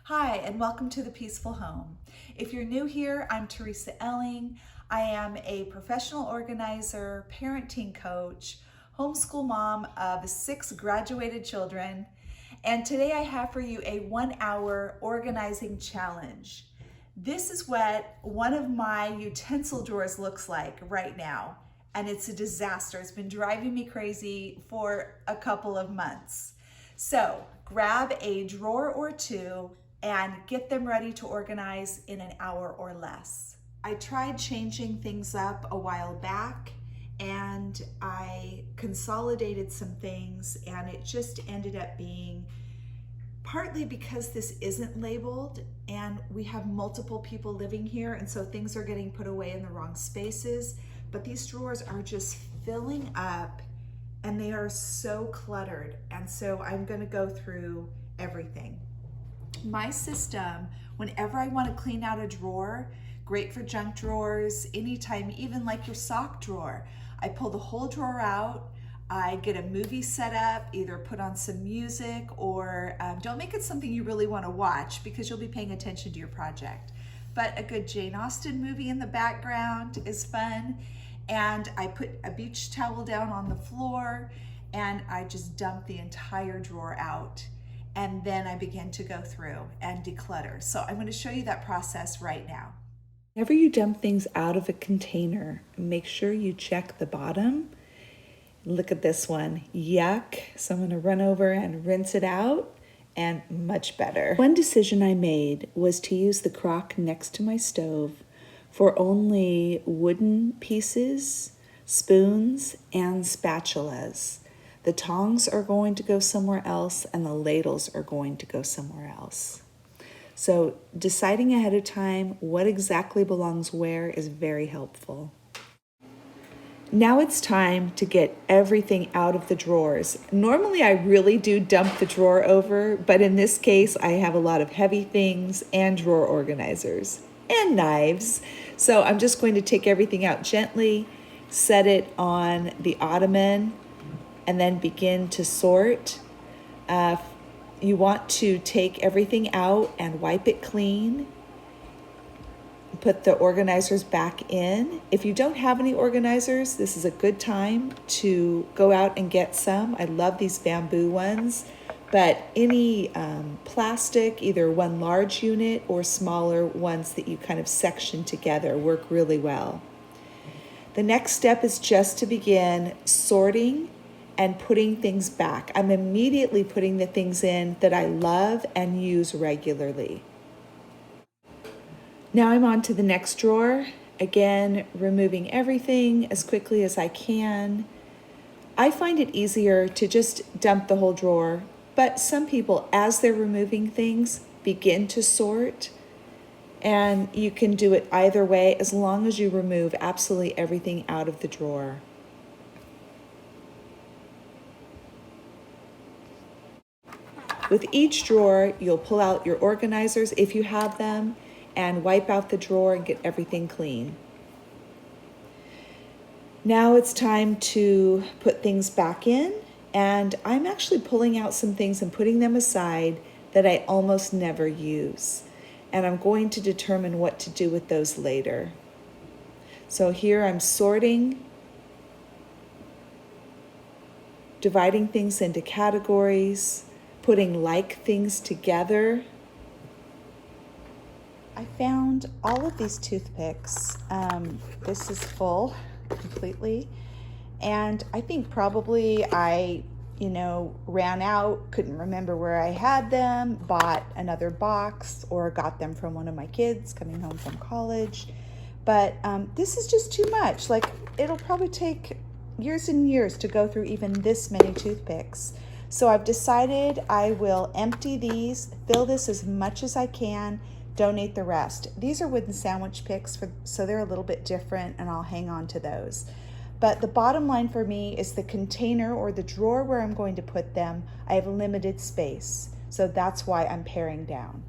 Hi, and welcome to The Peaceful Home. If you're new here, I'm Teresa Elling. I am a professional organizer, parenting coach, homeschool mom of 6 graduated children, and today I have for you a 1-hour organizing challenge. This is what one of my utensil drawers looks like right now, and it's a disaster. It's been driving me crazy for a couple of months. So grab a drawer or two and get them ready to organize in an hour or less. I tried changing things up a while back and I consolidated some things, and it just ended up being partly because this isn't labeled and we have multiple people living here, and so things are getting put away in the wrong spaces, but these drawers are just filling up and they are so cluttered. And so I'm going to go through everything. My system, whenever I want to clean out a drawer, great for junk drawers, anytime, even like your sock drawer, I pull the whole drawer out. I get a movie set up, either put on some music or don't make it something you really want to watch because you'll be paying attention to your project. But a good Jane Austen movie in the background is fun. And I put a beach towel down on the floor and I just dump the entire drawer out. And then I begin to go through and declutter. So I'm going to show you that process right now. Whenever you dump things out of a container, make sure you check the bottom. Look at this one, yuck. So I'm gonna run over and rinse it out, and much better. One decision I made was to use the crock next to my stove for only wooden pieces, spoons, and spatulas. The tongs are going to go somewhere else and the ladles are going to go somewhere else. So deciding ahead of time what exactly belongs where is very helpful. Now it's time to get everything out of the drawers. Normally I really do dump the drawer over, but in this case I have a lot of heavy things and drawer organizers and knives. So I'm just going to take everything out gently, set it on the ottoman, and then begin to sort. You want to take everything out and wipe it clean. Put the organizers back in. If you don't have any organizers, this is a good time to go out and get some. I love these bamboo ones, but any plastic, either one large unit or smaller ones that you kind of section together, work really well. The next step is just to begin sorting and putting things back. I'm immediately putting the things in that I love and use regularly. Now I'm on to the next drawer. Again, removing everything as quickly as I can. I find it easier to just dump the whole drawer, but some people, as they're removing things, begin to sort. And you can do it either way as long as you remove absolutely everything out of the drawer. With each drawer, you'll pull out your organizers if you have them and wipe out the drawer and get everything clean. Now it's time to put things back in, and I'm actually pulling out some things and putting them aside that I almost never use. And I'm going to determine what to do with those later. So here I'm sorting, dividing things into categories, putting like things together. I found all of these toothpicks. This is full completely. And I think probably I, ran out, couldn't remember where I had them, bought another box, or got them from one of my kids coming home from college. But this is just too much. Like, it'll probably take years and years to go through even this many toothpicks. So I've decided I will empty these, fill this as much as I can, donate the rest. These are wooden sandwich picks, so they're a little bit different, and I'll hang on to those. But the bottom line for me is the container or the drawer where I'm going to put them, I have limited space. So that's why I'm paring down.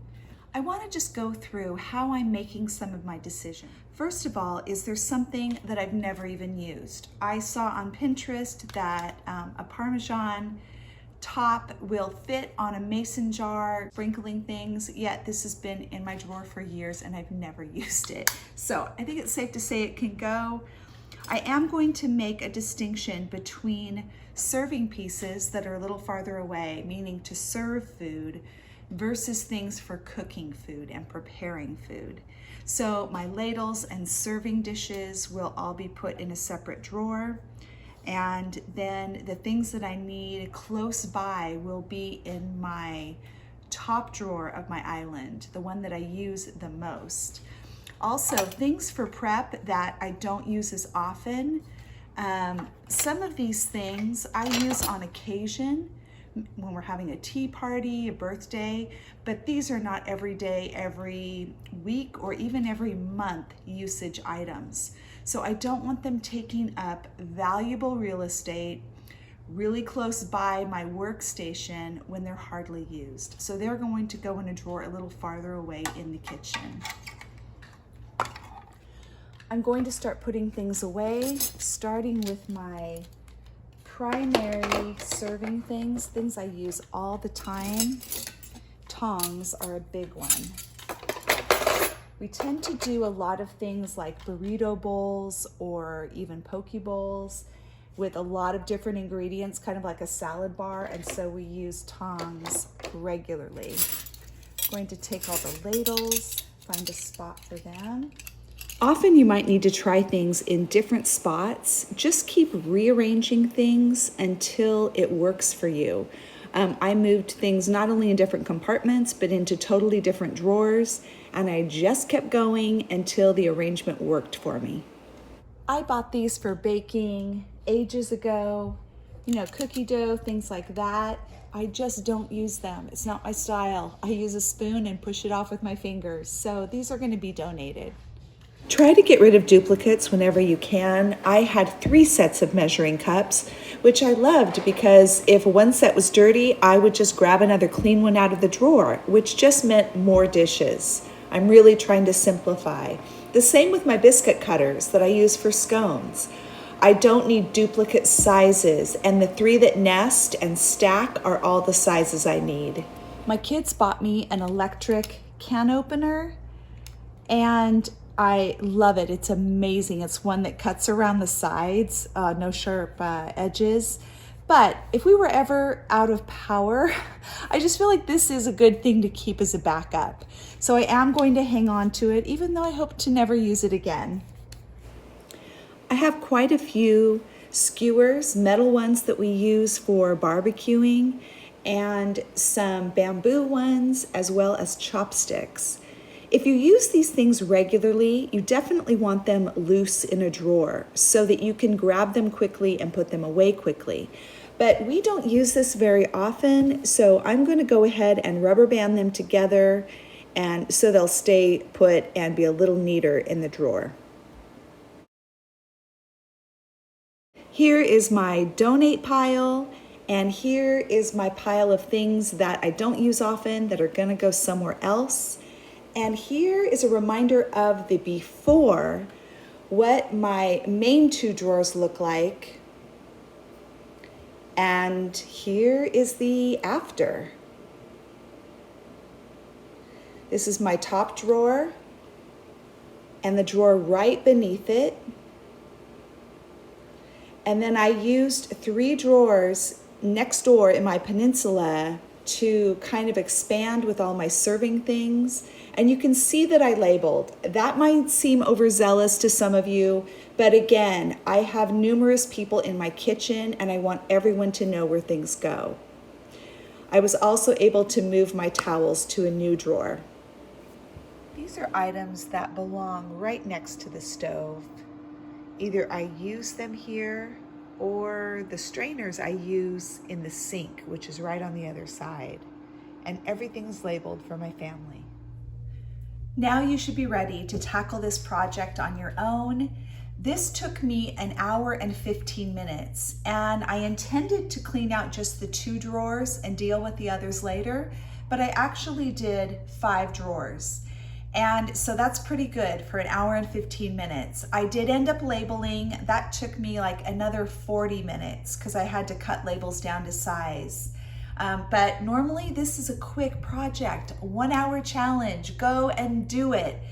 I want to just go through how I'm making some of my decisions. First of all, is there something that I've never even used? I saw on Pinterest that a Parmesan top will fit on a mason jar, sprinkling things, yet this has been in my drawer for years and I've never used it. So I think it's safe to say it can go. I am going to make a distinction between serving pieces that are a little farther away, meaning to serve food, versus things for cooking food and preparing food. So my ladles and serving dishes will all be put in a separate drawer. And then the things that I need close by will be in my top drawer of my island, the one that I use the most. Also, things for prep that I don't use as often. Some of these things I use on occasion when we're having a tea party, a birthday, but these are not every day, every week, or even every month usage items. So I don't want them taking up valuable real estate really close by my workstation when they're hardly used. So they're going to go in a drawer a little farther away in the kitchen. I'm going to start putting things away, starting with my primary serving things I use all the time. Tongs are a big one. We tend to do a lot of things like burrito bowls or even poke bowls with a lot of different ingredients, kind of like a salad bar, and so we use tongs regularly. I'm going to take all the ladles, find a spot for them. Often you might need to try things in different spots. Just keep rearranging things until it works for you. I moved things not only in different compartments, but into totally different drawers, and I just kept going until the arrangement worked for me. I bought these for baking ages ago, cookie dough, things like that. I just don't use them. It's not my style. I use a spoon and push it off with my fingers. So these are going to be donated. Try to get rid of duplicates whenever you can. I had 3 sets of measuring cups, which I loved because if one set was dirty, I would just grab another clean one out of the drawer, which just meant more dishes. I'm really trying to simplify. The same with my biscuit cutters that I use for scones. I don't need duplicate sizes, and the 3 that nest and stack are all the sizes I need. My kids bought me an electric can opener, and I love it. It's amazing. It's one that cuts around the sides, no sharp edges. But if we were ever out of power, I just feel like this is a good thing to keep as a backup. So I am going to hang on to it, even though I hope to never use it again. I have quite a few skewers, metal ones that we use for barbecuing, and some bamboo ones, as well as chopsticks. If you use these things regularly, you definitely want them loose in a drawer so that you can grab them quickly and put them away quickly. But we don't use this very often, so I'm going to go ahead and rubber band them together, and so they'll stay put and be a little neater in the drawer. Here is my donate pile, and here is my pile of things that I don't use often that are going to go somewhere else. And here is a reminder of the before, what my main 2 drawers look like. And here is the after. This is my top drawer and the drawer right beneath it. And then I used 3 drawers next door in my peninsula to kind of expand with all my serving things. And you can see that I labeled. That might seem overzealous to some of you, but again, I have numerous people in my kitchen and I want everyone to know where things go. I was also able to move my towels to a new drawer. These are items that belong right next to the stove. Either I use them here or the strainers I use in the sink, which is right on the other side. And everything's labeled for my family. Now you should be ready to tackle this project on your own. This took me an hour and 15 minutes, and I intended to clean out just the 2 drawers and deal with the others later, but I actually did 5 drawers. And so that's pretty good for an hour and 15 minutes. I did end up labeling. That took me like another 40 minutes because I had to cut labels down to size. But normally this is a quick project, 1 hour challenge. Go and do it.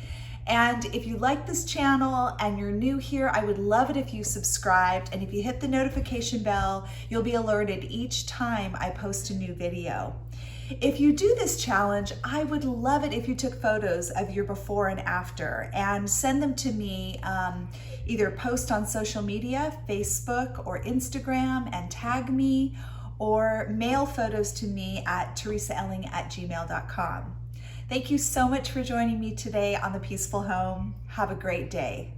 And if you like this channel and you're new here, I would love it if you subscribed. And if you hit the notification bell, you'll be alerted each time I post a new video. If you do this challenge, I would love it if you took photos of your before and after and send them to me, either post on social media, Facebook or Instagram, and tag me, or mail photos to me at teresaelling@gmail.com. Thank you so much for joining me today on The Peaceful Home. Have a great day.